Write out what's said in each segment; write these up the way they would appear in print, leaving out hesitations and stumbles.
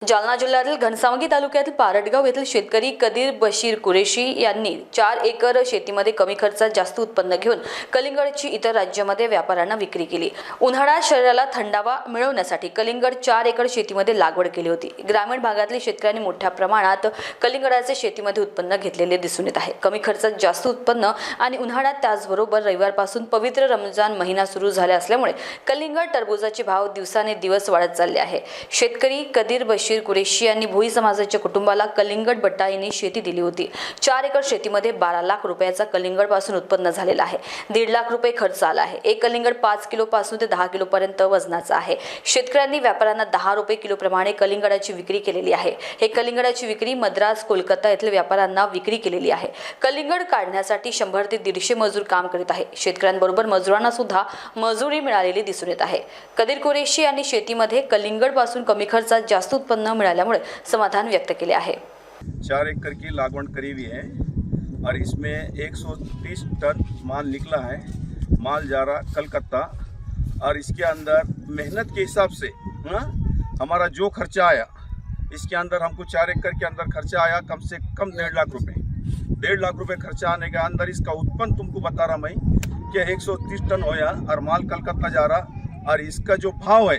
जालना जिल्ह्यातील घनसावंगी तालुक्यातील पारडगाव येथील शेतकरी कदीर बशीर कुरेशी यांनी 4 एकर शेतीमध्ये कमी खर्चात जास्त उत्पन्न घेऊन कलिंगडची इतर राज्यामध्ये व्यापाऱ्यांना विक्री केली। उन्हाळ्यात शरीराला थंडावा मिळवण्यासाठी कलिंगड 4 एकर शेतीमध्ये लागवड केली होती। ग्रामीण भागातील शेतकऱ्यांनी मोठ्या प्रमाणात कलिंगडाचे शेतीमध्ये उत्पन्न घेतलेले दिसून येत आहे। कमी खर्चात जास्त उत्पन्न आणि उन्हाळ्यात त्याचबरोबर रविवारपासून पवित्र रमजान महिना सुरू झाला असल्यामुळे कलिंगड टरबूजाचे भाव दिवसाने दिवस वाढत चालले आहे। शेतकरी कदीर बशीर कुरेशी यांनी भोई समाजाच्या कुटुंबाला कलिंगड बटाईने शेती दिली होती। 4 एकर शेतीमध्ये 12 लाख रुपयाचा कलिंगड पासून उत्पन्न झालेला आहे। 1.5 लाख रुपये खर्च आला आहे। एक कलिंगड 5 किलो पासून ते 10 किलो पर्यंत वजनाचा आहे। शेतकऱ्यांनी व्यापाऱ्यांना 10 रुपये किलो प्रमाणे कलिंगडाची विक्री केलेली आहे। हे कलिंगडाची विक्री मद्रास, कोलकाता येथील व्यापाऱ्यांना विक्री केलेली आहे। कलिंगड काढण्यासाठी 100 ते 150 मजूर काम करीत आहे। शेतकऱ्यांबरोबर मजुरांना सुद्धा मजुरी मिळालेली दिसून येत आहे। कदीर कुरेशी यांनी शेतीमध्ये कलिंगड पासून कमी खर्चात जास्त उत्पन्न मिळाल्यामुळे समाधान व्यक्त केले आहे। 4 एकड़ की लागवड करी हुई है और इसमें 130 टन माल निकला है। माल जा रहा कलकत्ता और इसके अंदर मेहनत के हिसाब से हमारा जो खर्चा आया, इसके अंदर हमको 4 एकड़ के अंदर खर्चा आया कम से कम 1.5 लाख रुपए। 1.5 लाख रुपए खर्चा आने के अंदर इसका उत्पन्न तुमको बता रहा मैं कि 130 टन होया और माल कलकत्ता जा रहा और इसका जो भाव है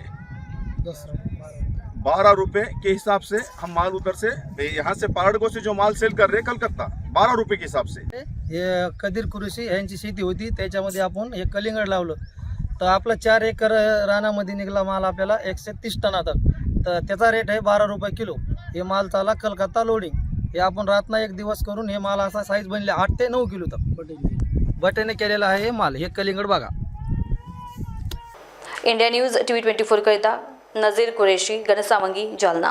12 रुपये के हिसाब से हम माल उधर से यहाँ से पारडगो से जो माल सेल कर रहे कलकत्ता 12 रुपये के हिसाब से। हे कदीर कुरेशी यांची शेती होती, त्याच्यामध्ये आपण हे कलिंगड लावलं तर आपला 4 एकर रानामध्ये निघाला माल आपल्याला 130 टनाचा, तर त्याचा रेट आहे 12 रुपये किलो। हे माल चाला कलकत्ता लोडिंग। हे आपण रातना एक दिवस करून हे माल असा साईज बनले 8 ते 9 किलो तक बटेने केलेला आहे हे माल। हे कलिंगड बघा। इंडिया न्यूज TV 24 करिता नजीर कुरेशी, घनसावंगी, जालना।